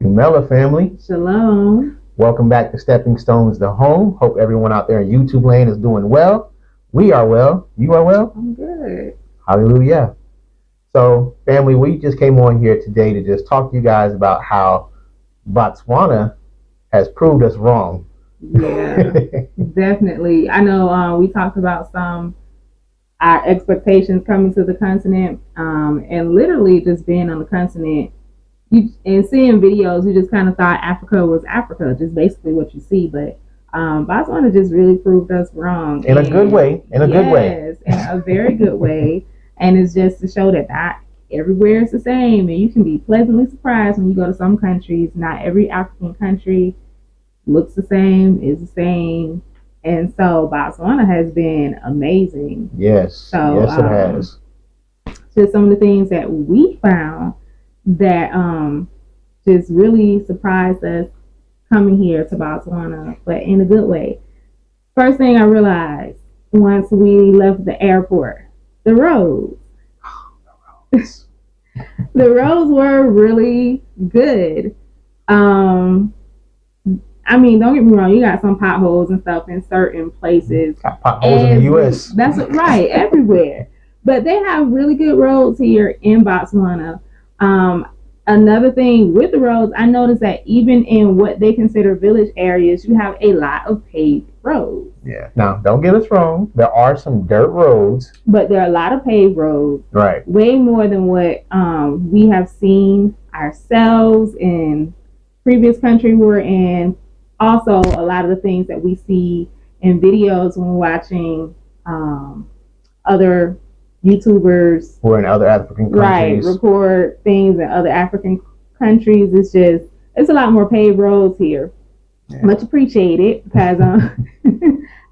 Dumela family. Shalom. Welcome back to Stepping Stones to Home. Hope everyone out there in YouTube land is doing well. We are well. You are well? I'm good. Hallelujah. So, family, we just came on here today to just talk to you guys about how Botswana has proved us wrong. Yeah, definitely. I know we talked about our expectations coming to the continent, and literally just being on the continent. And seeing videos, you just kind of thought Africa was Africa, just basically what you see. But Botswana just really proved us wrong in a good way. In a good way. Yes, in a very good way. And it's just to show that not everywhere is the same, and you can be pleasantly surprised when you go to some countries. Not every African country looks the same, is the same. And so Botswana has been amazing. Yes. So yes, it has. Just some of the things that we found that just really surprised us coming here to Botswana, but in a good way. First thing I realized once we left the airport, the roads. The roads were really good. I mean, don't get me wrong, you got some potholes and stuff in certain places. Got potholes in the U.S. That's right, everywhere. But they have really good roads here in Botswana. Another thing with the roads, I noticed that even in what they consider village areas, you have a lot of paved roads. Yeah. Now, don't get us wrong. There are some dirt roads. But there are a lot of paved roads. Right. Way more than what we have seen ourselves in previous country we're in. Also, a lot of the things that we see in videos when we're watching other YouTubers who are in other African countries, right, record things in other African countries. It's a lot more paved roads here. Yeah. Much appreciated, because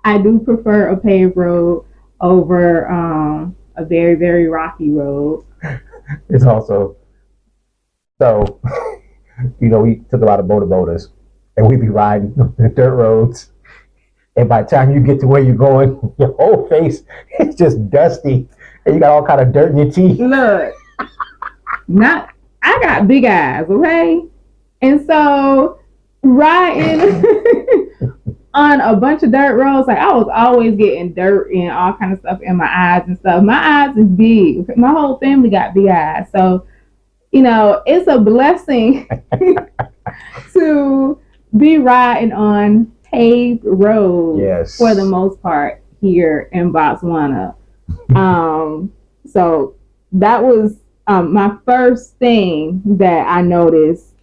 I do prefer a paved road over a very, very rocky road. It's also so we took a lot of boaters and we'd be riding the dirt roads, and by the time you get to where you're going, your whole face is just dusty. And you got all kind of dirt in your teeth. Look, I got big eyes, okay? And so riding on a bunch of dirt roads, like I was always getting dirt and all kind of stuff in my eyes and stuff. My eyes is big. My whole family got big eyes. So, it's a blessing to be riding on paved roads, yes, for the most part here in Botswana. So that was my first thing that I noticed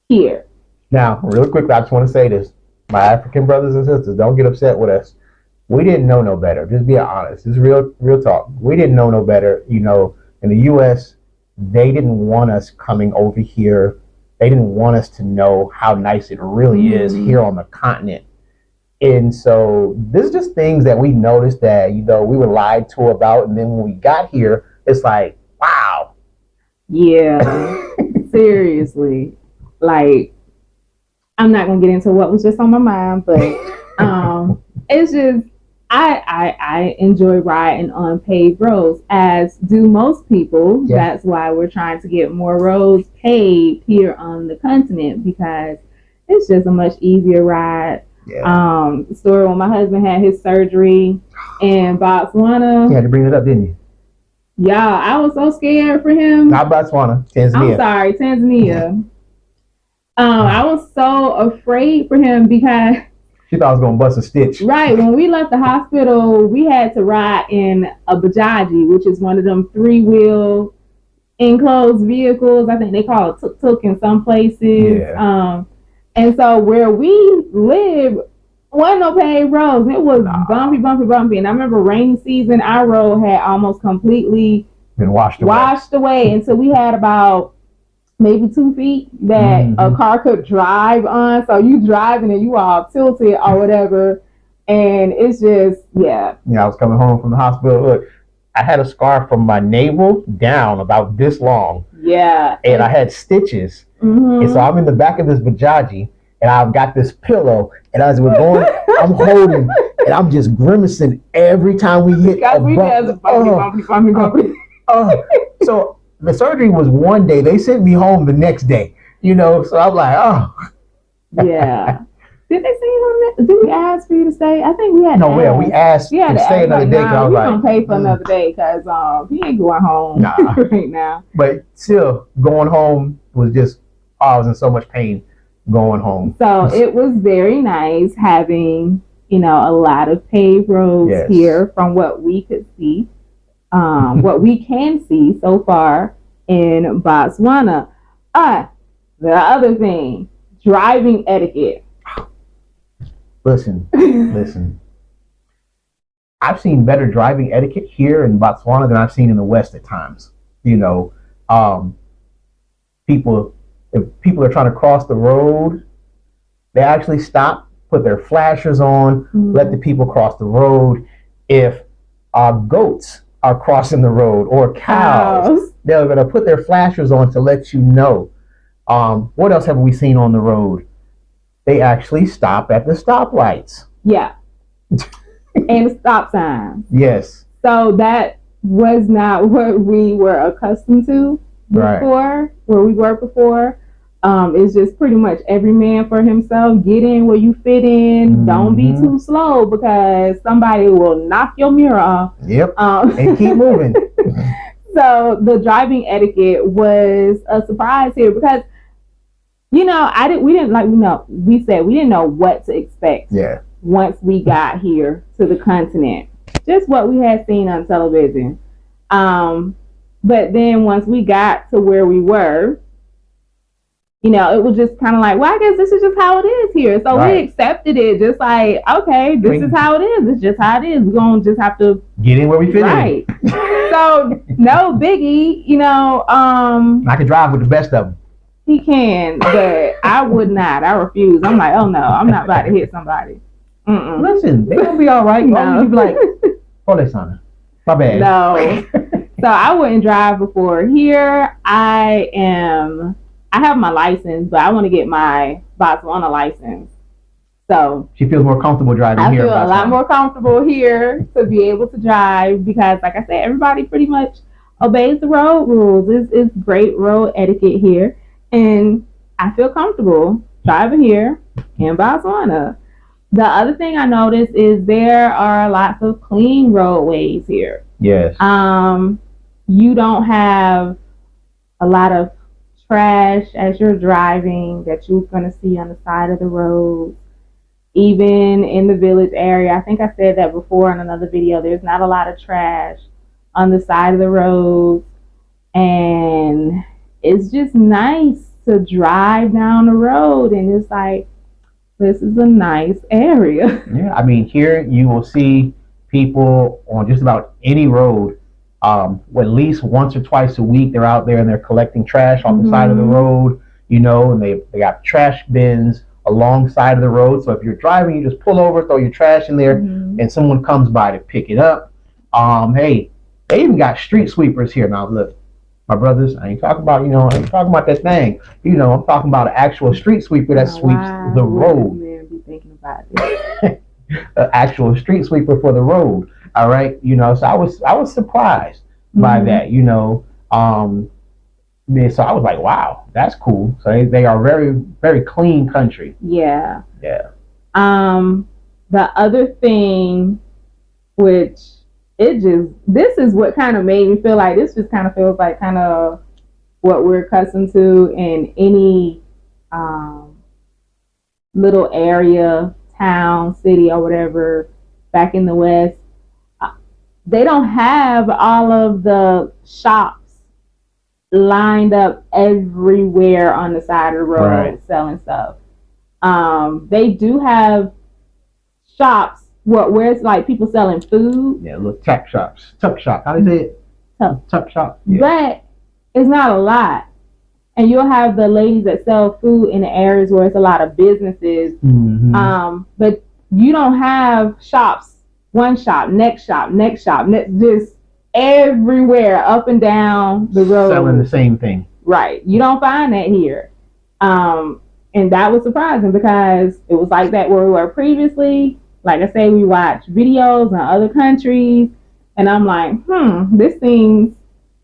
here. Now, real quick, I just want to say this. My African brothers and sisters, don't get upset with us. We didn't know no better. Just be honest. It's real talk. We didn't know no better. In the U.S., they didn't want us coming over here. They didn't want us to know how nice it really is here on the continent. And so this is just things that we noticed that, we were lied to about. And then when we got here, it's like, wow. Yeah, seriously. Like, I'm not going to get into what was just on my mind, but it's just, I enjoy riding on paved roads, as do most people. Yeah. That's why we're trying to get more roads paved here on the continent, because it's just a much easier ride. Yeah. The story when my husband had his surgery in Botswana. You had to bring it up, didn't you? Yeah, I was so scared for him. Not Botswana, Tanzania. I'm sorry, Tanzania. I was so afraid for him because she thought I was gonna bust a stitch. Right, when we left the hospital, we had to ride in a bajaji, which is one of them 3-wheel enclosed vehicles. I think they call it tuk-tuk in some places. Yeah. And so where we live, wasn't no paved roads. It was bumpy. And I remember rainy season, our road had almost completely been washed away until we had about maybe 2 feet that a car could drive on. So you driving and you all tilted or whatever. And it's just, yeah. Yeah, I was coming home from the hospital. Look, I had a scar from my navel down about this long. Yeah. And I had stitches. Mm-hmm. And so I'm in the back of this bajaji, and I've got this pillow, and as we're going, I'm holding, and I'm just grimacing every time we hit a bump. So the surgery was one day. They sent me home the next day. So I'm like, oh. Yeah. Did they say on that? Did we ask for you to stay? I think we had. No, well, we asked to stay another day. Nah, we gonna pay for another day because he ain't going home right now. But still, going home was just, I was in so much pain going home. So it was very nice having a lot of paved roads here from what we could see, what we can see so far in Botswana. The other thing, driving etiquette. Listen. I've seen better driving etiquette here in Botswana than I've seen in the West at times. People, if people are trying to cross the road, they actually stop, put their flashers on, let the people cross the road. If goats are crossing the road or cows, they're going to put their flashers on to let you know. What else have we seen on the road? They actually stop at the stoplights. Yeah. And stop signs. Yes. So that was not what we were accustomed to before, where we were before. It's just pretty much every man for himself. Get in where you fit in. Don't be too slow because somebody will knock your mirror off. Yep. And keep moving. So the driving etiquette was a surprise here because we didn't know what to expect. Yeah. Once we got here to the continent, just what we had seen on television. But then once we got to where we were, it was just kind of like, well, I guess this is just how it is here. So we accepted it, just like, okay, this is how it is. It's just how it is. We're gonna just have to get in where we fit in. Right. So no biggie. I can drive with the best of them. He can, but I would not. I refuse. I'm like, oh no, I'm not about to hit somebody. Listen, they're gonna be all right. No. You be like, Sana, my bad. No. So I wouldn't drive before. Here I have my license, but I want to get my Botswana license. So she feels more comfortable driving here. I feel a lot more comfortable here to be able to drive because, like I said, everybody pretty much obeys the road rules. It's great road etiquette here, and I feel comfortable driving here in Botswana. The other thing I noticed is there are lots of clean roadways here. Yes. You don't have a lot of trash as you're driving that you're going to see on the side of the road. Even in the village area, I think I said that before in another video, there's not a lot of trash on the side of the road. And it's just nice to drive down the road and it's like, this is a nice area. Yeah, I mean, here you will see people on just about any road. At least once or twice a week, they're out there and they're collecting trash off the side of the road, and they got trash bins alongside of the road. So if you're driving, you just pull over, throw your trash in there, and someone comes by to pick it up. Hey, they even got street sweepers here. Now, look, my brothers, I ain't talking about, I ain't talking about that thing. I'm talking about an actual street sweeper that sweeps the road. Man, be thinking about this. An actual street sweeper for the road. All right, so I was surprised by that. So I was like, wow, that's cool. So they are very, very clean country. Yeah. Yeah. The other thing, which this is what kind of made me feel like this just kind of feels like kind of what we're accustomed to in any little area, town, city, or whatever back in the West. They don't have all of the shops lined up everywhere on the side of the road selling stuff. They do have shops where it's like people selling food. Yeah, little tuck shops. How do you say it? Tuck shop. Yeah. But it's not a lot. And you'll have the ladies that sell food in the areas where it's a lot of businesses. But you don't have shops. One shop, next shop, just everywhere, up and down the road. Selling the same thing. Right. You don't find that here. And that was surprising because it was like that where we were previously. Like I say, we watch videos in other countries, and I'm like, this seems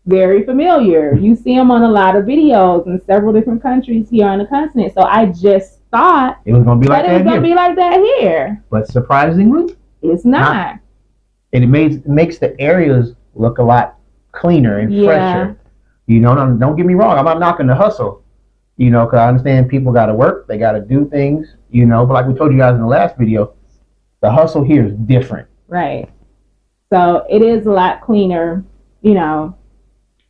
very familiar. You see them on a lot of videos in several different countries here on the continent. So I just thought it was going to be like that it was going to be like that here. But surprisingly, it's not. And it makes the areas look a lot cleaner and fresher. You know, don't get me wrong. I'm not knocking the hustle. You know, because I understand people got to work, they got to do things. You know, but like we told you guys in the last video, the hustle here is different. Right. So it is a lot cleaner. You know,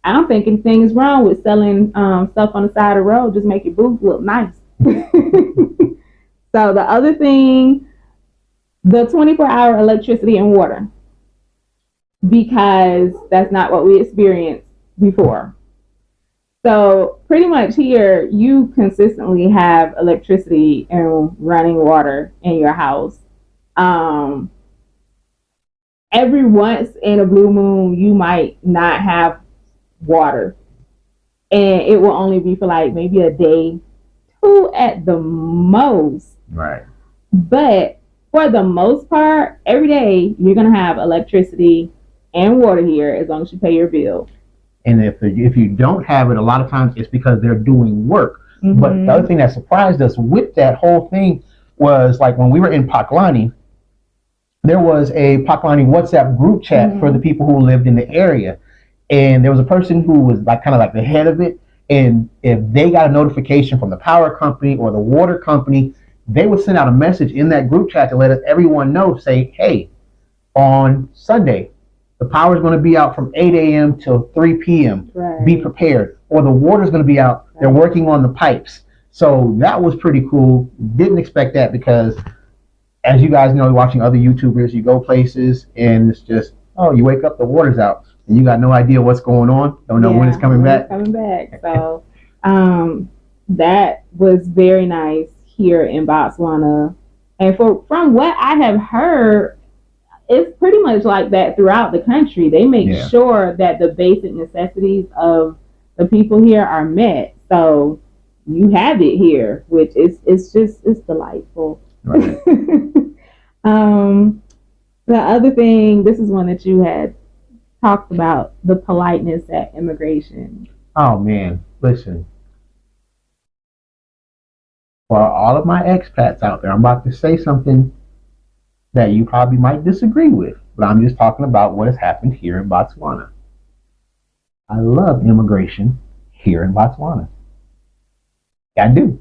I don't think anything's wrong with selling stuff on the side of the road. Just make your boots look nice. So the other thing, the 24-hour electricity and water, because that's not what we experienced before. So pretty much here, you consistently have electricity and running water in your house. Every once in a blue moon, you might not have water, and it will only be for like maybe a day, 2 at the most. Right. But for the most part, every day you're gonna have electricity and water here as long as you pay your bill. And if you don't have it, a lot of times it's because they're doing work. Mm-hmm. But the other thing that surprised us with that whole thing was like when we were in Paklani, there was a Paklani WhatsApp group chat for the people who lived in the area. And there was a person who was like kind of like the head of it. And if they got a notification from the power company or the water company, they would send out a message in that group chat to let everyone know, say, hey, on Sunday, the power is going to be out from 8 a.m. till 3 p.m. Right. Be prepared. Or the water is going to be out. Right. They're working on the pipes. So that was pretty cool. Didn't expect that because, as you guys know, watching other YouTubers, you go places and it's just, oh, you wake up, the water's out. And you got no idea what's going on. Don't know when it's coming back. So that was very nice here in Botswana. And from what I have heard, it's pretty much like that throughout the country. They make sure that the basic necessities of the people here are met. So you have it here, which it's delightful. Right. The other thing, this is one that you had talked about, the politeness at immigration. Oh man, listen. For all of my expats out there, I'm about to say something that you probably might disagree with, but I'm just talking about what has happened here in Botswana. I love immigration here in Botswana. I do.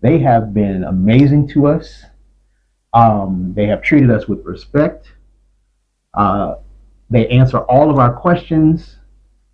They have been amazing to us. They have treated us with respect. They answer all of our questions.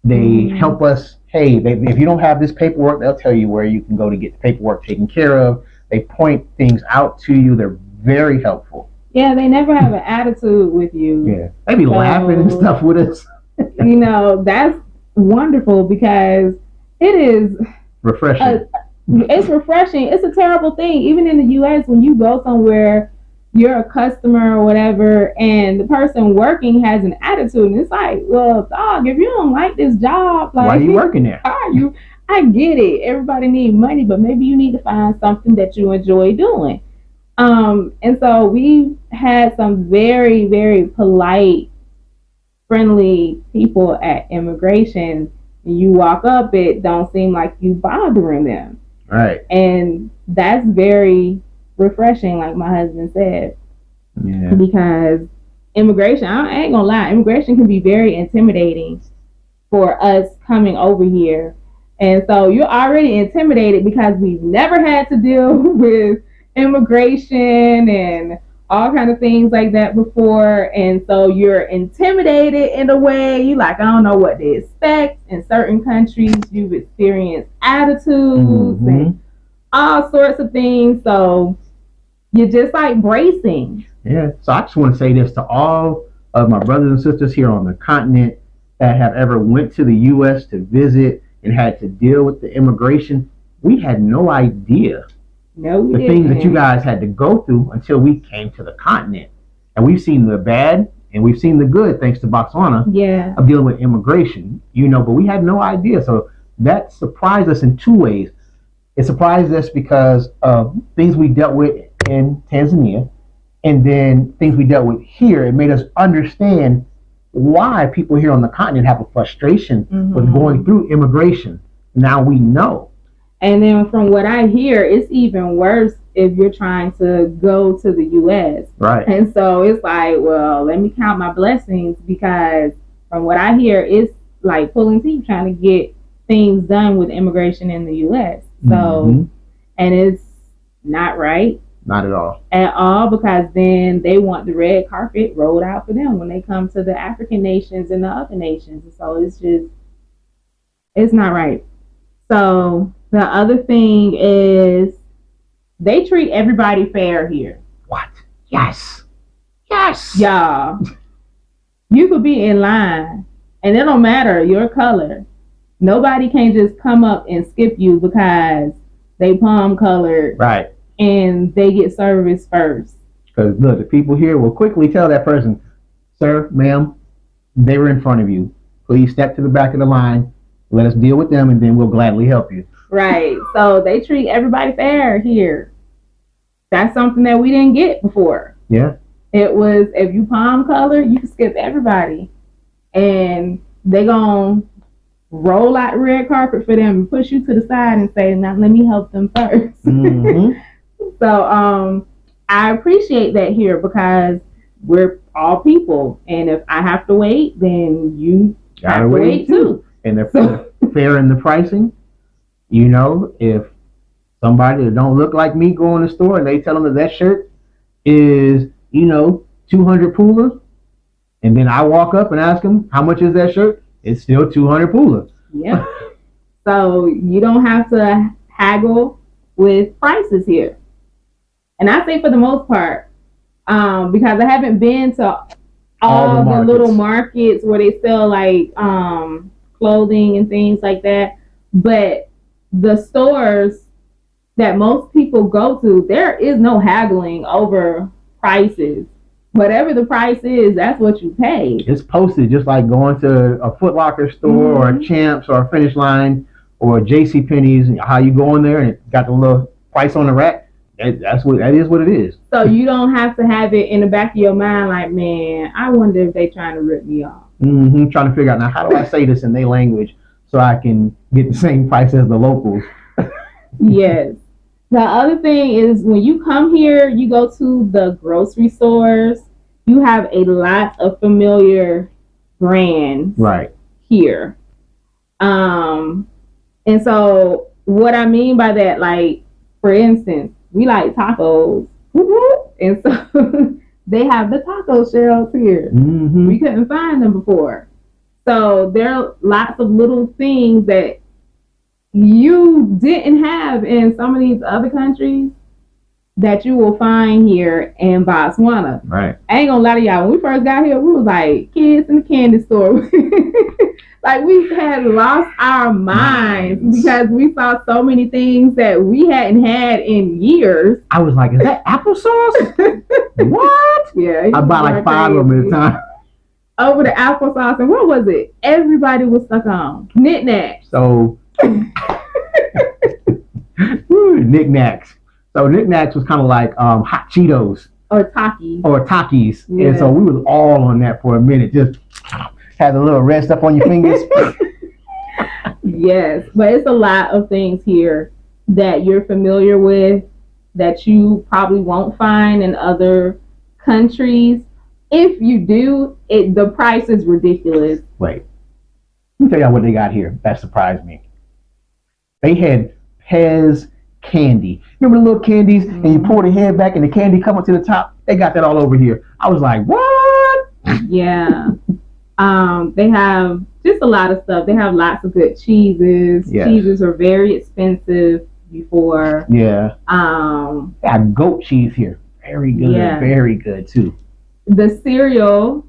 They help us. Hey, if you don't have this paperwork, they'll tell you where you can go to get the paperwork taken care of. They point things out to you. They're very helpful. Yeah, they never have an attitude with you. Yeah, they be laughing and stuff with us. You know, that's wonderful because it is refreshing. It's refreshing. It's a terrible thing. Even in the U.S., when you go somewhere, you're a customer or whatever, and the person working has an attitude, and it's like, well, dog, if you don't like this job, like, why are you working there? How are you? I get it. Everybody needs money, but maybe you need to find something that you enjoy doing. And so we've had some very, very polite, friendly people at immigration. You walk up, it don't seem like you bothering them. Right. And that's very refreshing, like my husband said. Yeah. Because immigration, I ain't gonna lie, immigration can be very intimidating for us coming over here. And so you're already intimidated because we've never had to deal with immigration and all kind of things like that before. And so you're intimidated in a way. You like, I don't know what to expect. In certain countries, you've experienced attitudes and all sorts of things. So you're just like bracing. Yeah. So I just want to say this to all of my brothers and sisters here on the continent that have ever went to the U.S. to visit and had to deal with the immigration. We had no idea the things that you guys had to go through until we came to the continent. And we've seen the bad and we've seen the good thanks to Botswana of dealing with immigration, you know, but we had no idea. So that surprised us in two ways. It surprised us because of things we dealt with in Tanzania, and then things we dealt with here. It made us understand why people here on the continent have a frustration with Mm-hmm. going through immigration. Now we know. And then from what I hear, it's even worse if you're trying to go to the US. Right. And so it's like, well, let me count my blessings, because from what I hear, it's like pulling teeth trying to get things done with immigration in the US. So, and it's not right. Not at all. At all, because then they want the red carpet rolled out for them when they come to the African nations and the other nations. So it's not right. So the other thing is they treat everybody fair here. What? Yes. Yes. Y'all, you could be in line and it don't matter your color. Nobody can just come up and skip you because they palm colored. Right. And they get service first. Because look, the people here will quickly tell that person, sir, ma'am, they were in front of you. Please step to the back of the line. Let us deal with them, and then we'll gladly help you. Right. So they treat everybody fair here. That's something that we didn't get before. Yeah. It was, if you palm color, you can skip everybody. And they gonna roll out the red carpet for them and push you to the side and say, now let me help them first. Mm-hmm. So I appreciate that here, because we're all people, and if I have to wait, then you Gotta have to wait too. And they're fair in the pricing. You know, if somebody that don't look like me go in the store and they tell them that shirt is, 200 pula, and then I walk up and ask them how much is that shirt, it's still 200 pula. Yeah. So you don't have to haggle with prices here. And I say for the most part, because I haven't been to all the little markets where they sell like clothing and things like that. But the stores that most people go to, there is no haggling over prices. Whatever the price is, that's what you pay. It's posted just like going to a Foot Locker store or a Champs or a Finish Line or a J.C. Penney's. How you go in there and it got the little price on the rack. That is what it is. So you don't have to have it in the back of your mind like, man, I wonder if they trying to rip me off. Mm-hmm. Trying to figure out, now, how do I say this in their language so I can get the same price as the locals? Yes. The other thing is, when you come here, you go to the grocery stores, you have a lot of familiar brands right here. And so what I mean by that, like, for instance, we like tacos. And so they have the taco shells here. Mm-hmm. We couldn't find them before. So there are lots of little things that you didn't have in some of these other countries that you will find here in Botswana. Right. I ain't gonna lie to y'all, when we first got here, we was like kids in the candy store. Like, we had lost our minds because we saw so many things that we hadn't had in years. I was like, is that applesauce? What? Yeah. I bought like 5 of them at a time. Over the applesauce, and what was it? Everybody was stuck on knickknacks. So knickknacks. So knickknacks was kind of like hot Cheetos or Takis. Yeah. And so we was all on that for a minute. Just had a little red stuff on your fingers. Yes, but it's a lot of things here that you're familiar with that you probably won't find in other countries. If you do, the price is ridiculous. Wait, let me tell y'all what they got here. That surprised me. They had Pez candy. Remember the little candies, and you pull the head back and the candy come up to the top? They got that all over here. I was like, what? Yeah. They have just a lot of stuff. They have lots of good cheeses. Yes. Cheeses are very expensive before. Yeah. They have goat cheese here. Very good. Yeah. Very good too. The cereal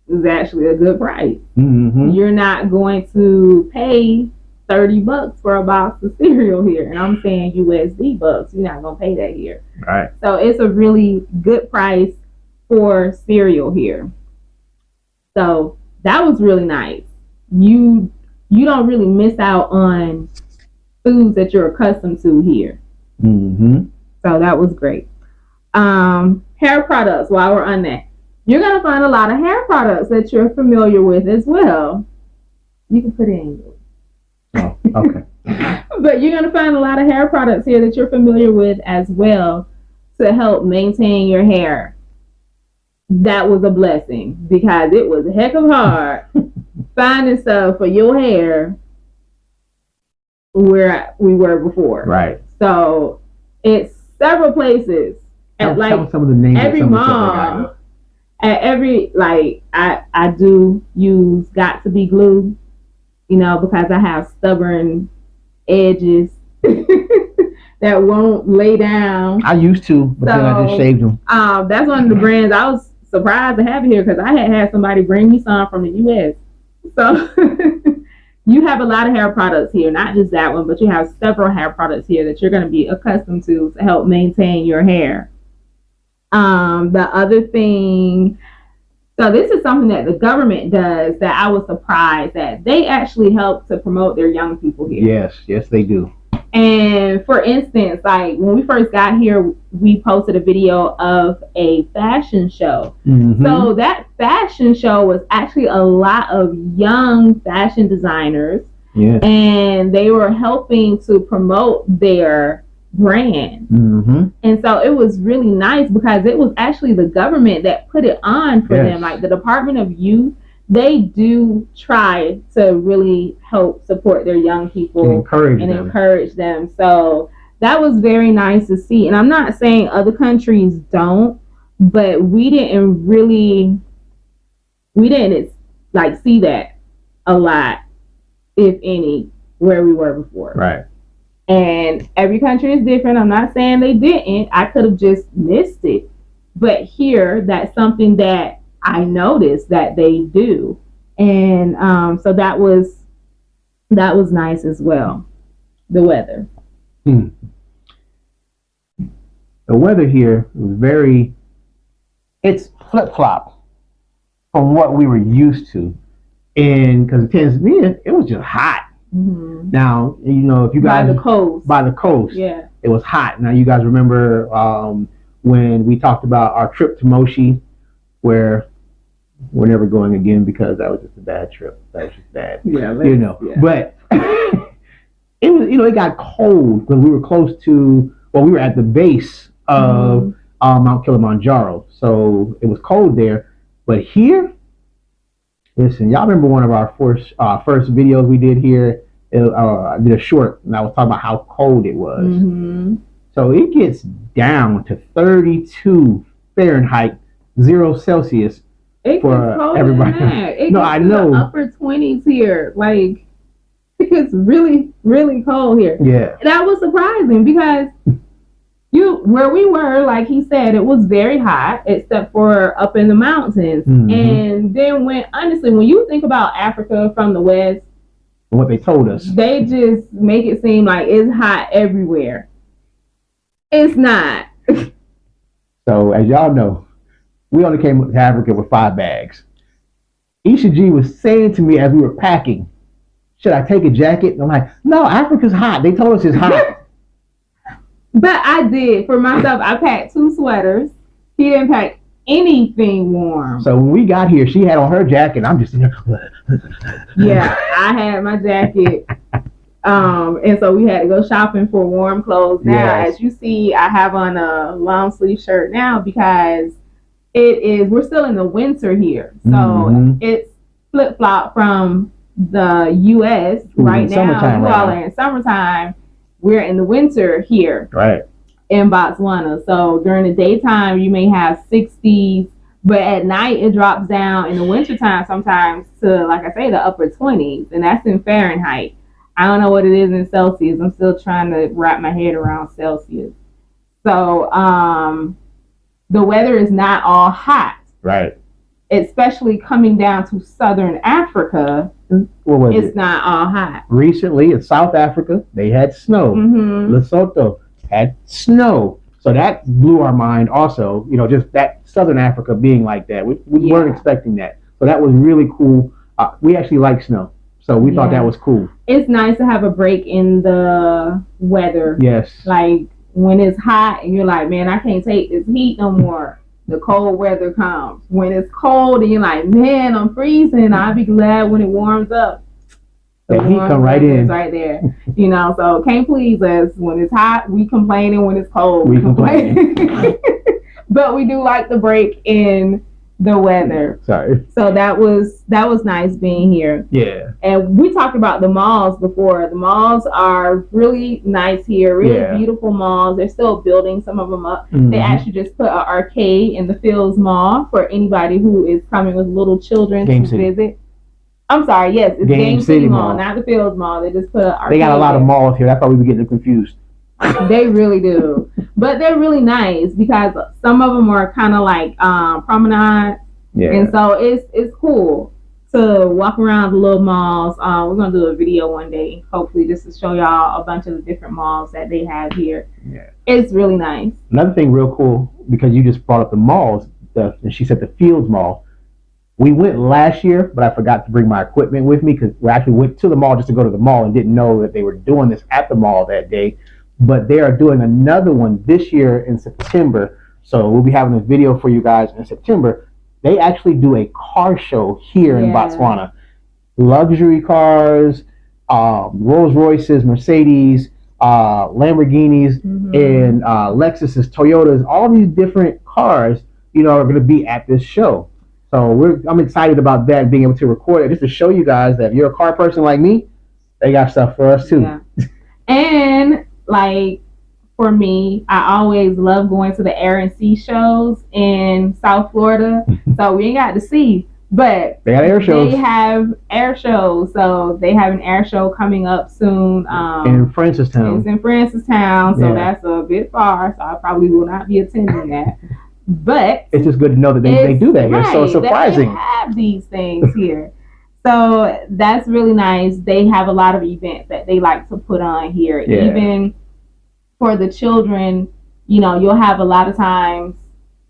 is actually a good price. Mm-hmm. You're not going to pay $30 for a box of cereal here, and I'm saying USD bucks. You're not gonna pay that here. Right. So it's a really good price for cereal here. So that was really nice. You don't really miss out on foods that you're accustomed to here. Mm-hmm. So that was great. Hair products. While we're on that, you're going to find a lot of hair products that you're familiar with as well. You can put it in yours. Oh, okay. But you're going to find a lot of hair products here that you're familiar with as well to help maintain your hair. That was a blessing because it was a heck of hard finding stuff for your hair where we were before. Right. So it's several places. At Tell some of the names every of some mall, at every I do use Got to Be glue, because I have stubborn edges that won't lay down. I used to, but then I just shaved them. That's one of the brands I was surprised to have here because I had somebody bring me some from the U.S. So you have a lot of hair products here, not just that one, but you have several hair products here that you're going to be accustomed to help maintain your hair. The other thing, so this is something that the government does that I was surprised that they actually help to promote their young people here. Yes, they do. And for instance, like when we first got here, we posted a video of a fashion show. Mm-hmm. So that fashion show was actually a lot of young fashion designers. Yeah. And they were helping to promote their brand. Mm-hmm. And so it was really nice because it was actually the government that put it on for them. Like the Department of Youth, they do try to really help support their young people and encourage them. So that was very nice to see. And I'm not saying other countries don't, but we didn't like see that a lot, if any, where we were before. Right. And every country is different. I'm not saying they didn't. I could have just missed it. But here, that's something that I noticed that they do. And so that was nice as well. The weather. The weather here was it's flip-flop from what we were used to. And because in Tanzania, it was just hot. Mm-hmm. Now, if you guys by the coast, yeah, it was hot. Now, you guys remember when we talked about our trip to Moshi, where we're never going again because that was just a bad trip. That was just bad. Yeah, yeah. But it was, it got cold because we were close to. Well, we were at the base of Mount Kilimanjaro, so it was cold there. But here. Listen, y'all remember one of our first videos we did here? I did a short, and I was talking about how cold it was. Mm-hmm. So it gets down to 32 Fahrenheit, 0 Celsius for everybody. I know. The upper 20s here, like it gets really, really cold here. Yeah, that was surprising because where we were, like he said, it was very hot, except for up in the mountains. Mm-hmm. And then when you think about Africa from the West, what they told us, they just make it seem like it's hot everywhere. It's not. So as y'all know, we only came to Africa with 5 bags. Isha G was saying to me as we were packing, should I take a jacket? And I'm like, no, Africa's hot. They told us it's hot. But I did. For myself, I packed 2 sweaters. He didn't pack anything warm. So when we got here, she had on her jacket. I'm just in there. Yeah, I had my jacket. And so we had to go shopping for warm clothes. Now, as you see, I have on a long sleeve shirt now because we're still in the winter here. So it's flip-flop from the U.S. right now. You all are in summertime. We're in the winter here, right, in Botswana. So during the daytime, you may have 60s, but at night it drops down in the wintertime sometimes to, like I say, the upper 20s, and that's in Fahrenheit. I don't know what it is in Celsius. I'm still trying to wrap my head around Celsius. So the weather is not all hot, right? Especially coming down to southern Africa. It's not all hot. Recently in South Africa, they had snow. Mm-hmm. Lesotho had snow. So that blew our mind also, just that Southern Africa being like that. We weren't expecting that. So that was really cool. We actually like snow. So we thought that was cool. It's nice to have a break in the weather. Yes. Like when it's hot and you're like, man, I can't take this heat no more. the cold weather comes. When it's cold and you're like, man, I'm freezing, I'll be glad when it warms up. The That heat come right in. right there. So can't please us. When it's hot, we complaining. When it's cold, we complaining. But we do like the break in the weather. Sorry. So that was nice being here. Yeah. And we talked about the malls before. The malls are really nice here, really beautiful malls. They're still building some of them up. They actually just put an arcade in the Fields Mall for anybody who is coming with little children to visit. I'm sorry, yes, it's Game City Mall, not the Fields Mall. They just put an arcade. They got a lot of malls here. That's why we were getting confused. They really do. But they're really nice because some of them are kind of like promenade. Yeah. And so it's cool to walk around the little malls. We're going to do a video one day, hopefully, just to show y'all a bunch of the different malls that they have here. Yeah. It's really nice. Another thing real cool, because you just brought up the malls, and she said the Fields Mall. We went last year, but I forgot to bring my equipment with me because we actually went to the mall just to go to the mall and didn't know that they were doing this at the mall that day. But they are doing another one this year in September. So we'll be having a video for you guys in September. They actually do a car show here in Botswana. Luxury cars, Rolls Royces, Mercedes, Lamborghinis, and Lexuses, Toyotas, all these different cars, are going to be at this show. So I'm excited about that, being able to record it just to show you guys that if you're a car person like me, they got stuff for us too. Yeah. And like for me, I always love going to the air and sea shows in South Florida. So we ain't got to see, but they got air shows. They have air shows. So they have an air show coming up soon. In Francistown. It's in Francistown, so that's a bit far. So I probably will not be attending that. But it's just good to know that they do that here. So surprising. They have these things here. So that's really nice. They have a lot of events that they like to put on here. Yeah. Even for the children, you'll have a lot of times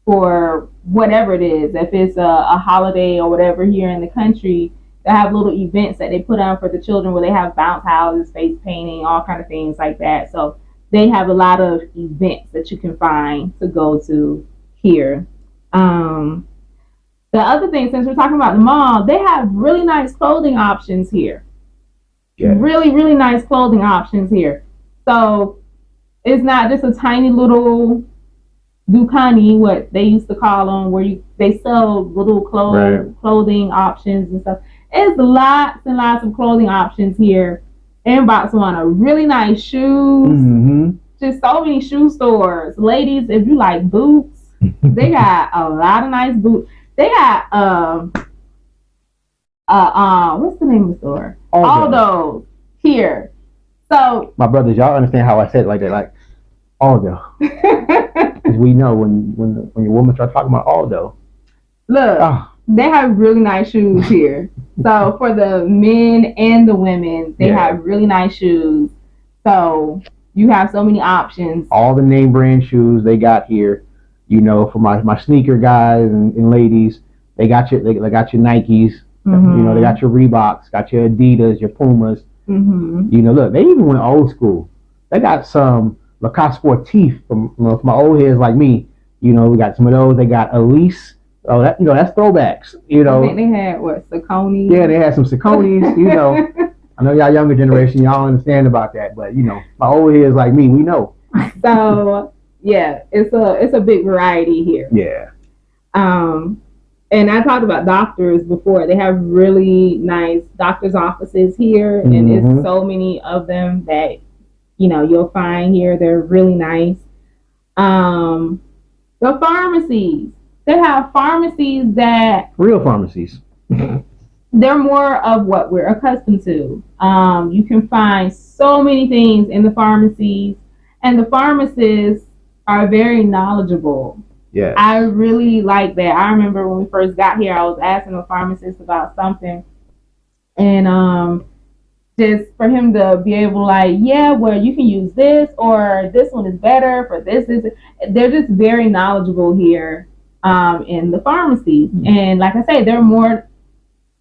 for whatever it is. If it's a holiday or whatever here in the country, they have little events that they put on for the children where they have bounce houses, face painting, all kind of things like that. So they have a lot of events that you can find to go to here. The other thing, since we're talking about the mall, they have really nice clothing options here. Yeah. Really, really nice clothing options here. So it's not just a tiny little dukani, what they used to call them, where they sell little clothing options and stuff. It's lots and lots of clothing options here in Botswana. Really nice shoes. Just so many shoe stores. Ladies, if you like boots, they got a lot of nice boots. They got what's the name of the store? Aldo here. So my brothers, y'all understand how I said it like that, like Aldo. Because we know when your woman starts talking about Aldo. Look, they have really nice shoes here. So for the men and the women, they have really nice shoes. So you have so many options. All the name brand shoes they got here. For my sneaker guys and ladies, they got your Nikes. They got your Reeboks, got your Adidas, your Pumas. Look, they even went old school. They got some Lacoste Sportif from my old heads like me. We got some of those. They got Elise. Oh, that's throwbacks. I think they had Saucony. Yeah, they had some Sauconys. I know y'all younger generation, y'all understand about that, but my old heads like me, we know. So yeah, it's a big variety here. Yeah. And I talked about doctors before. They have really nice doctor's offices here, and there's so many of them that you'll find here. They're really nice. The pharmacies. They have pharmacies that real pharmacies. They're more of what we're accustomed to. You can find so many things in the pharmacies, and the pharmacists are very knowledgeable. Yeah, I really like that. I remember when we first got here, I was asking a pharmacist about something, and just for him to be able to you can use this, or this one is better for this. They're just very knowledgeable here in the pharmacy. And like I say, they're more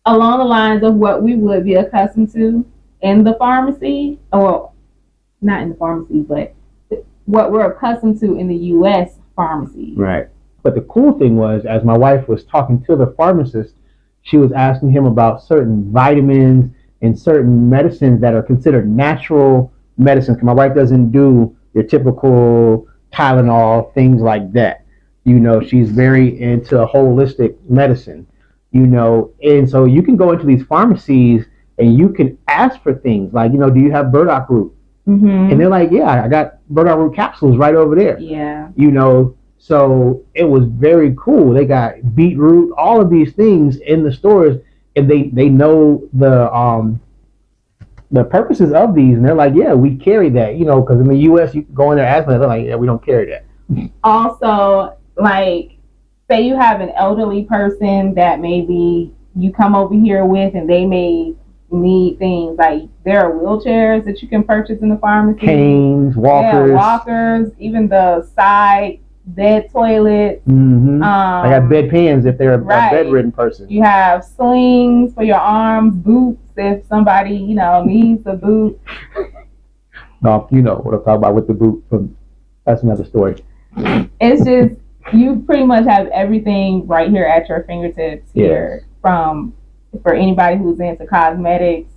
along the lines of what we would be accustomed to in the pharmacy, or not in the pharmacy, but what we're accustomed to in the U.S. pharmacy. Right. But the cool thing was, as my wife was talking to the pharmacist, she was asking him about certain vitamins and certain medicines that are considered natural medicines. My wife doesn't do your typical Tylenol, things like that. She's very into holistic medicine, and so you can go into these pharmacies and you can ask for things like, do you have burdock root? And they're like, yeah, I got burdock root capsules right over there. Yeah. So it was very cool. They got beetroot, all of these things in the stores, and they know the purposes of these, and they're like, yeah, we carry that, because in the U.S. you can go in there asking, they're like, yeah, we don't carry that. Also, like, say you have an elderly person that maybe you come over here with, and they may need things like there are wheelchairs that you can purchase in the pharmacy, canes, walkers, even the side bed toilets. I got bedpans if they're a bedridden person. You have slings for your arms, boots if somebody needs a boot. No, you know what I'm talking about with the boot. That's another story. It's just you pretty much have everything right here at your fingertips here. For anybody who's into cosmetics,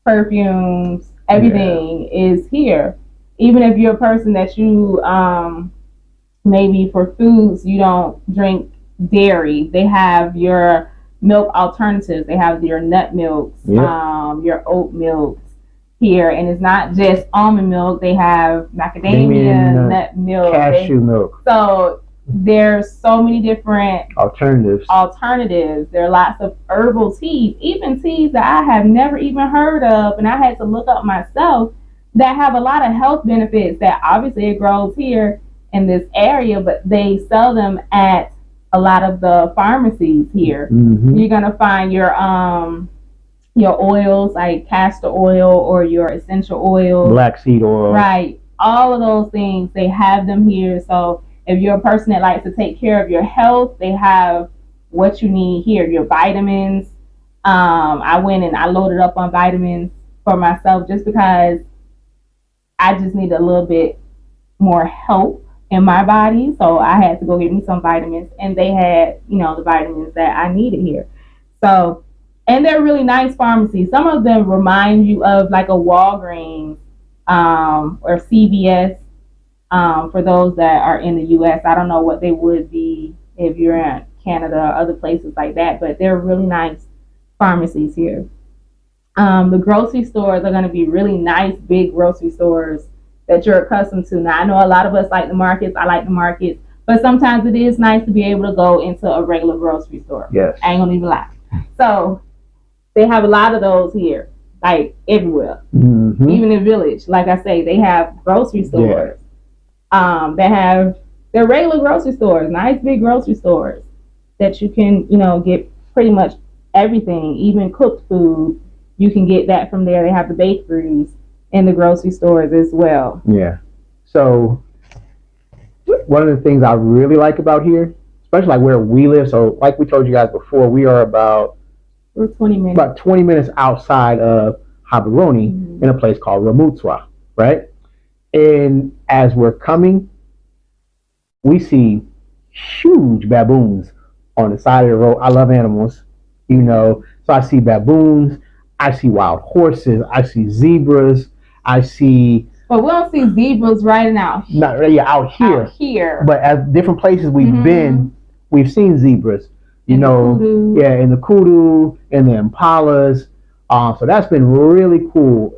perfumes, everything is here. Even if you're a person that you maybe for foods you don't drink dairy, they have your milk alternatives. They have your nut milks, your oat milks here, and it's not just almond milk. They have macadamia nut milk, cashew milk. So there's so many different alternatives. There are lots of herbal teas, even teas that I have never even heard of, and I had to look up myself, that have a lot of health benefits that obviously it grows here in this area, but they sell them at a lot of the pharmacies here. You're gonna find your oils like castor oil or your essential oil, black seed oil, right? All of those things, they have them here. So if you're a person that likes to take care of your health, they have what you need here. Your vitamins. I went and I loaded up on vitamins for myself just because I just need a little bit more help in my body. So I had to go get me some vitamins, and they had, the vitamins that I needed here. So, and they're really nice pharmacies. Some of them remind you of like a Walgreens or CVS. For those that are in the U.S., I don't know what they would be if you're in Canada or other places like that, but they're really nice pharmacies here. The grocery stores are going to be really nice, big grocery stores that you're accustomed to. Now, I know a lot of us like the markets. I like the markets, but sometimes it is nice to be able to go into a regular grocery store. Yes. I ain't going to even lie. So they have a lot of those here, like everywhere. Even in Village, like I say, they have grocery stores. They have their regular grocery stores, nice big grocery stores that you can, get pretty much everything, even cooked food. You can get that from there. They have the bakeries in the grocery stores as well. Yeah. So one of the things I really like about here, especially like where we live, so like we told you guys before, we're about 20 minutes outside of Gaborone in a place called Ramutswa, right? And as we're coming, we see huge baboons on the side of the road. I love animals, so I see baboons, I see wild horses, I see zebras, I see. But we don't see zebras right now. Not really out here. Out here. But at different places we've been, we've seen zebras. In the kudu, in the impalas. So that's been really cool,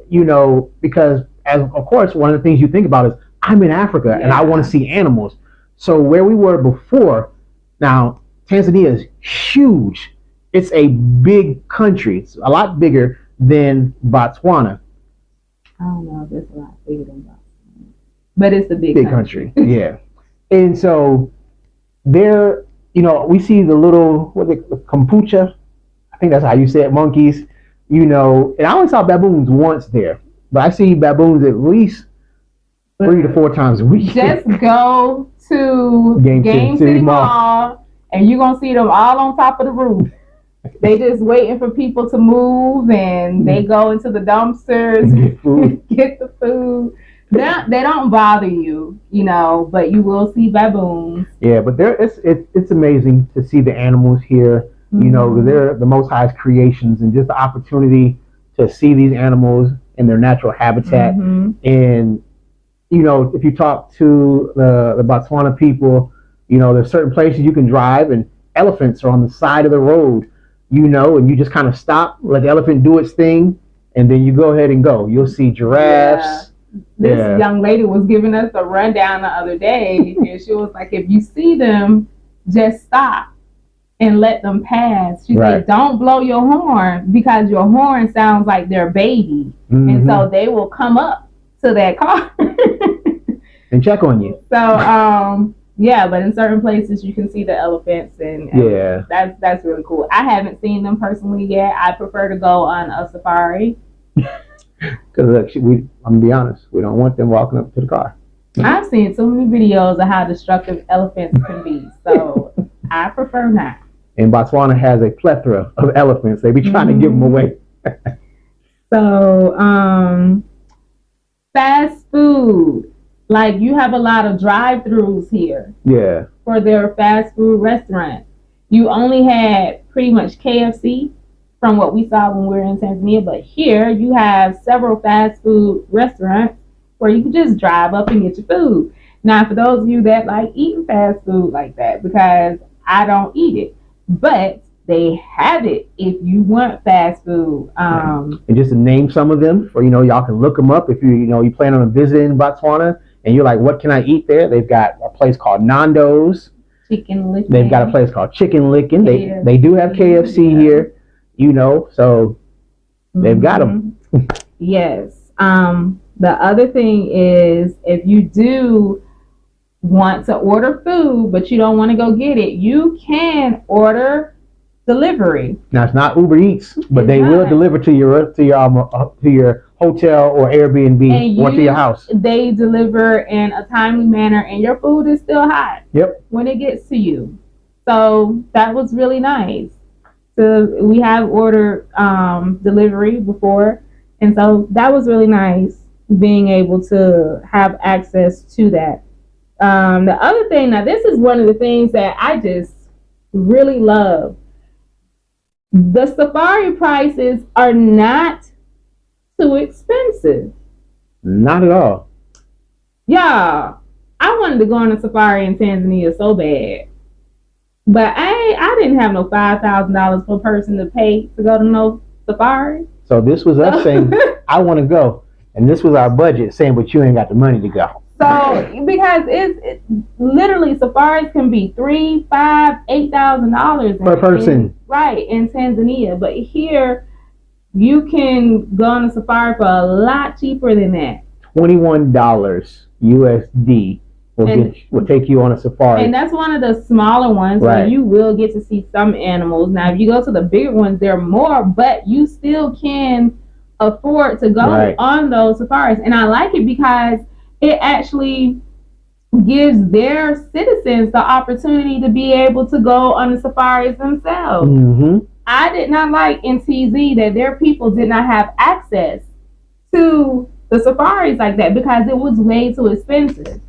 because as of course one of the things you think about is I'm in Africa and I want to see animals. So where we were before, now Tanzania is huge. It's a big country. It's a lot bigger than Botswana. I don't know if it's a lot bigger than Botswana, but it's a big country. Yeah. And so there, we see the little, kombucha. I think that's how you say it, monkeys. And I only saw baboons once there, but I see baboons at least 3 to 4 times a week. Just go to Game City Mall, and you're gonna see them all on top of the roof. They just waiting for people to move, and they go into the dumpsters, get the food. They don't bother you, but you will see baboons. Yeah, but it's amazing to see the animals here. They're the Most High's creations, and just the opportunity to see these animals in their natural habitat. And if you talk to the Botswana people, there's certain places you can drive, and elephants are on the side of the road. And you just kind of stop, let the elephant do its thing, and then you go ahead and go. You'll see giraffes. This young lady was giving us a rundown the other day, and she was like, if you see them, just stop and let them pass. She said, don't blow your horn, because your horn sounds like their baby. And so they will come up to that car and check on you. So, but in certain places you can see the elephants, and that's really cool. I haven't seen them personally yet. I prefer to go on a safari. Because I'm gonna be honest, we don't want them walking up to the car. I've seen so many videos of how destructive elephants can be, so I prefer not. And Botswana has a plethora of elephants. They be trying to give them away. So, fast food. Like, you have a lot of drive-thrus here. Yeah. For their fast food restaurants. You only had pretty much KFC from what we saw when we were in Tanzania, but here you have several fast food restaurants where you can just drive up and get your food. Now, for those of you that like eating fast food like that, because I don't eat it, but they have it if you want fast food. And just to name some of them, for y'all can look them up if you plan on visiting Botswana and you're like, what can I eat there? They've got a place called Nando's. Chicken Licking. They've got a place called Chicken Licking. They do have KFC here, so they've got them. Yes. The other thing is, if you do want to order food but you don't want to go get it, you can order delivery. Now, it's not Uber Eats, but they will deliver to your hotel or Airbnb or to your house. They deliver in a timely manner, and your food is still hot. Yep. When it gets to you. So that was really nice. So we have ordered delivery before, and so that was really nice, being able to have access to that. The other thing, now this is one of the things that I just really love. The safari prices are not too expensive. Not at all. Yeah, I wanted to go on a safari in Tanzania so bad, but I didn't have no $5,000 per person to pay to go to no safari. So this was us saying, I want to go, and this was our budget saying, but you ain't got the money to go. So because it's literally, safaris can be $3,000, $5,000, $8,000 per person. Right, in Tanzania, but here you can go on a safari for a lot cheaper than that. $21 USD will take you on a safari. And that's one of the smaller ones where you will get to see some animals. Now, if you go to the bigger ones, there are more, but you still can afford to go on those safaris. And I like it because it actually gives their citizens the opportunity to be able to go on the safaris themselves. I did not like in TZ that their people did not have access to the safaris like that because it was way too expensive.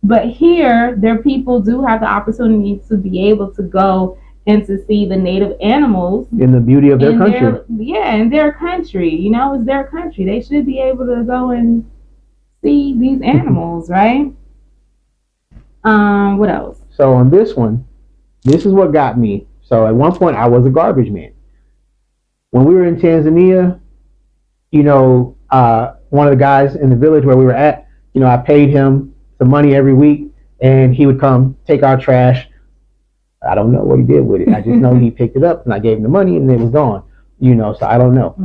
But here, their people do have the opportunity to be able to go and to see the native animals in the beauty of their country. In their country. It's their country. They should be able to go and see these animals, right? What else? So on this one, this is what got me. So at one point, I was a garbage man. When we were in Tanzania, one of the guys in the village where we were at, I paid him some money every week, and he would come take our trash. I don't know what he did with it. I just know he picked it up, and I gave him the money, and it was gone. So I don't know.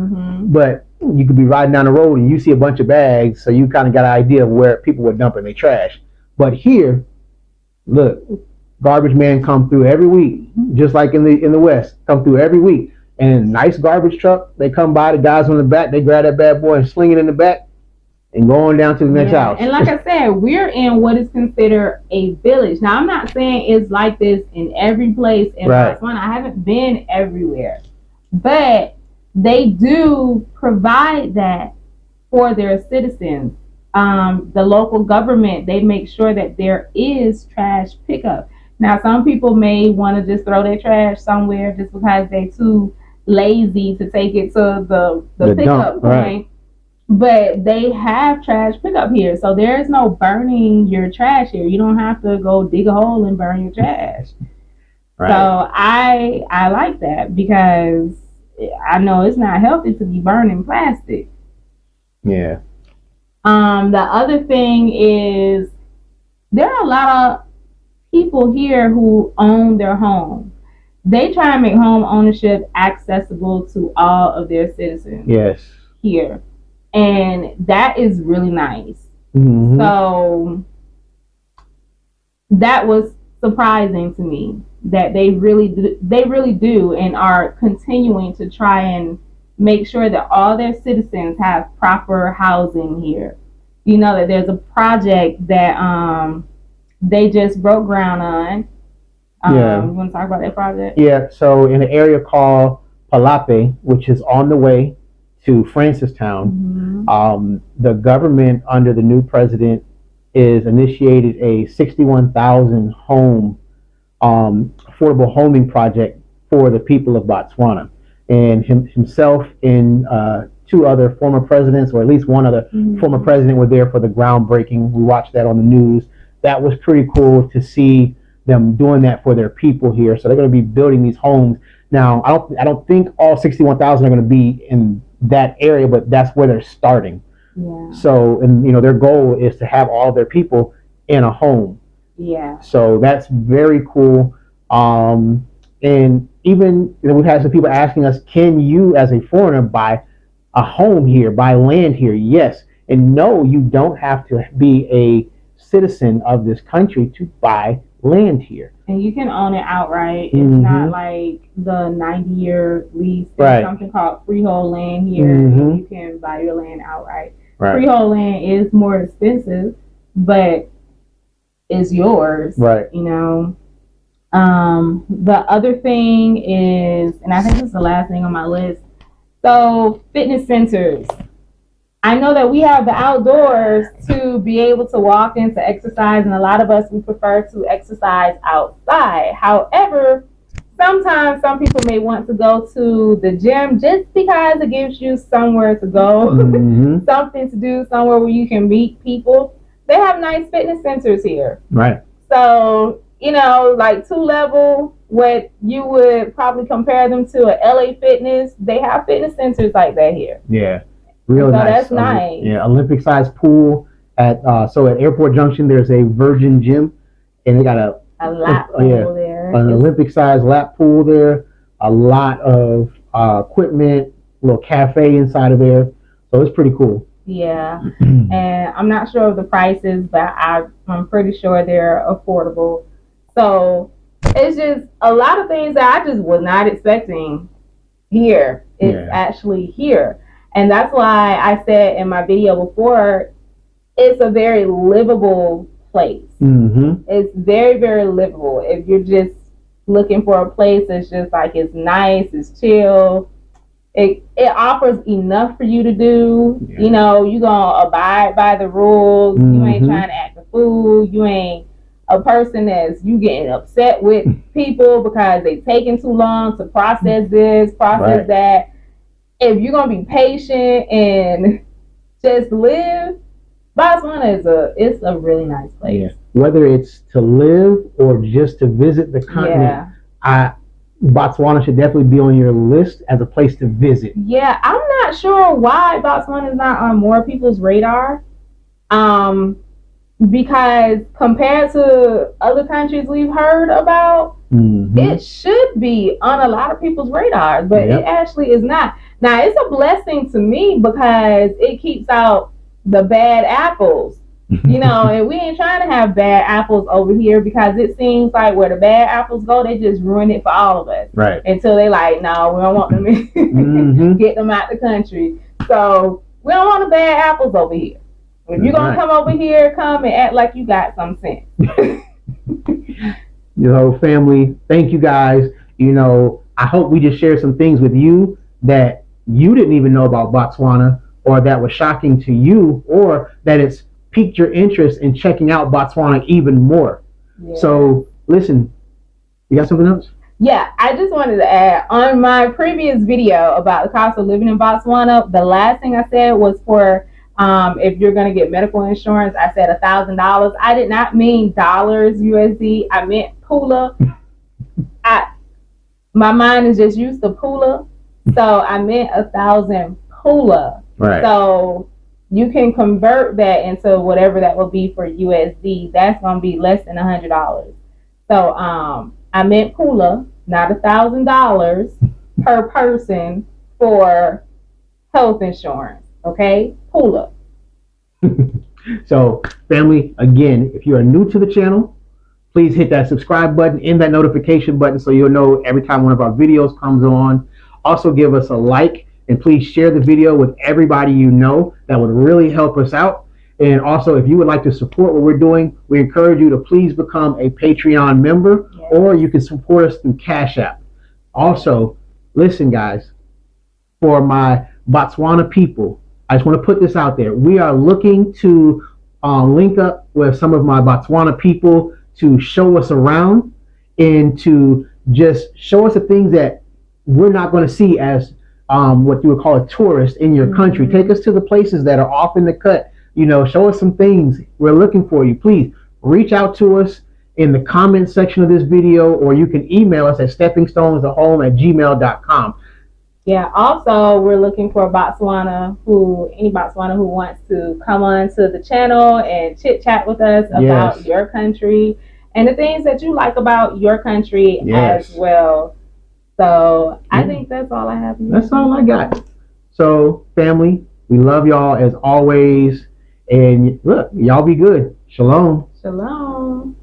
But you could be riding down the road, and you see a bunch of bags, so you kind of got an idea of where people were dumping their trash. But here, look, garbage man come through every week, just like in the West, come through every week. And nice garbage truck, they come by, the guys on the back, they grab that bad boy and sling it in the back and go on down to the next house. And like I said, we're in what is considered a village. Now, I'm not saying it's like this in every place in Botswana. I haven't been everywhere. But they do provide that for their citizens. The local government, they make sure that there is trash pickup. Now, some people may want to just throw their trash somewhere just because they're too lazy to take it to the pickup dump, point. right. But they have trash pickup here, so there's no burning your trash here. You don't have to go dig a hole and burn your trash. Right. So I like that because I know it's not healthy to be burning plastic. Yeah. The other thing is there are a lot of people here who own their home. They try and make home ownership accessible to all of their citizens. Yes. Here. And that is really nice. Mm-hmm. So that was surprising to me that they really do and are continuing to try and make sure that all their citizens have proper housing here. You know that there's a project that they just broke ground on. Yeah. You want to talk about that project? Yeah. So in an area called Palape, which is on the way to Francistown, the government under the new president is initiated a 61,000 home affordable homing project for the people of Botswana. And himself and two other former presidents, or at least one other former president, were there for the groundbreaking. We watched that on the news. That was pretty cool to see them doing that for their people here. So they're going to be building these homes. Now, I don't think all 61,000 are going to be in that area, but that's where they're starting. Yeah. So, and their goal is to have all their people in a home. Yeah. So that's very cool. And even we've had some people asking us, can you as a foreigner buy a home here, buy land here? Yes. And no, you don't have to be a citizen of this country to buy land here. And you can own it outright. It's not like the 90-year lease. There's something called freehold land here. And you can buy your land outright. Right. Freehold land is more expensive, but it's yours. Right. The other thing is, and I think this is the last thing on my list, so fitness centers. I know that we have the outdoors to be able to walk in to exercise, and a lot of us, we prefer to exercise outside. However, sometimes some people may want to go to the gym just because it gives you somewhere to go, something to do, somewhere where you can meet people. They have nice fitness centers here. Right. So, like 2-level, what you would probably compare them to a LA Fitness, they have fitness centers like that here. Yeah. Real so nice. That's nice. Yeah, Olympic sized pool at Airport Junction. There's a Virgin Gym, and they got a lap pool there. An Olympic sized lap pool there. A lot of equipment, little cafe inside of there. So it's pretty cool. Yeah, and I'm not sure of the prices, but I'm pretty sure they're affordable. So it's just a lot of things that I just was not expecting here. It's actually here. And that's why I said in my video before, it's a very livable place. It's very, very livable. If you're just looking for a place that's just like, it's nice, it's chill, it offers enough for you to do. You're going to abide by the rules. You ain't trying to act a fool. You ain't a person that's you getting upset with people because they taking too long to process this, process that. If you're gonna be patient and just live, Botswana it's a really nice place. Yeah. Whether it's to live or just to visit the continent, Botswana should definitely be on your list as a place to visit. Yeah, I'm not sure why Botswana is not on more people's radar. Because compared to other countries we've heard about, it should be on a lot of people's radars, but it actually is not. Now, it's a blessing to me because it keeps out the bad apples, and we ain't trying to have bad apples over here because it seems like where the bad apples go, they just ruin it for all of us. Right. Until they like, no, we don't want them get them out the country. So we don't want the bad apples over here. If you're going to come over here, come and act like you got some sense. Family, thank you guys. I hope we just shared some things with you that you didn't even know about Botswana, or that was shocking to you, or that it's piqued your interest in checking out Botswana even more. Yeah. So listen, you got something else? Yeah, I just wanted to add, on my previous video about the cost of living in Botswana, the last thing I said was for if you're going to get medical insurance, I said $1,000. I did not mean dollars USD. I meant pula. My mind is just used to pula, so I meant 1,000 pula. Right. So you can convert that into whatever that will be for USD. That's going to be less than $100. So I meant pula, not $1,000 per person for health insurance. Okay, pula. So, family, again, if you are new to the channel, please hit that subscribe button and that notification button so you'll know every time one of our videos comes on. Also, give us a like and please share the video with everybody you know. That would really help us out. And also, if you would like to support what we're doing, we encourage you to please become a Patreon member, or you can support us through Cash App. Also, listen, guys, for my Botswana people, I just want to put this out there. We are looking to link up with some of my Botswana people to show us around and to just show us the things that we're not going to see as what you would call a tourist in your country. Take us to the places that are off in the cut. You know, show us some things. We're looking for you. Please reach out to us in the comment section of this video, or you can email us at steppingstonesahome@gmail.com. Yeah, also we're looking for any Botswana who wants to come on to the channel and chit chat with us about your country and the things that you like about your country as well. So I think that's all I have. That's all I got. So family, we love y'all as always. And look, y'all be good. Shalom. Shalom.